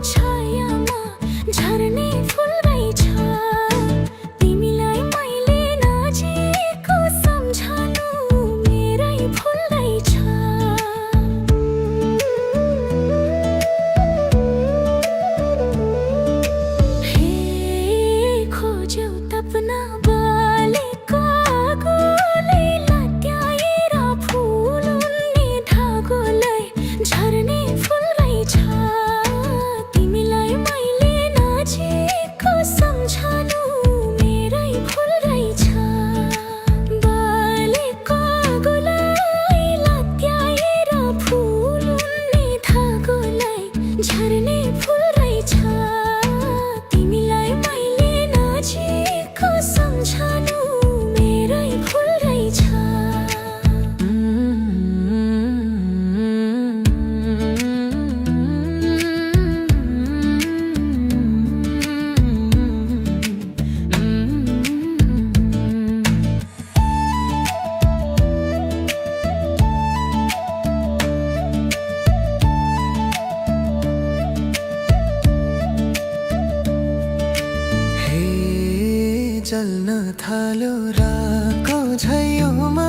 छायामा झर्ने फुल रहेछ। तिमीलाई मैले नजिकको सम्झनु मेरै फुल रहेछ। हे खोज्यौ तपना बालेको आगोले लट्याएर फुल उन्ने धागोलाई झर्ने फुल रहेछ। तिमीलाई मैले नजिकको सम्झनु मेरै फुल रहेछ। बालेको आगोलाई लट्याएर फुल उन्ने धागोलाई झर्ने फुल रहेछ। तिमीलाई मैले नजिकको सम्झनु मेरै फुल रहेछ। जल्न थाल्यो रातको झैयोमा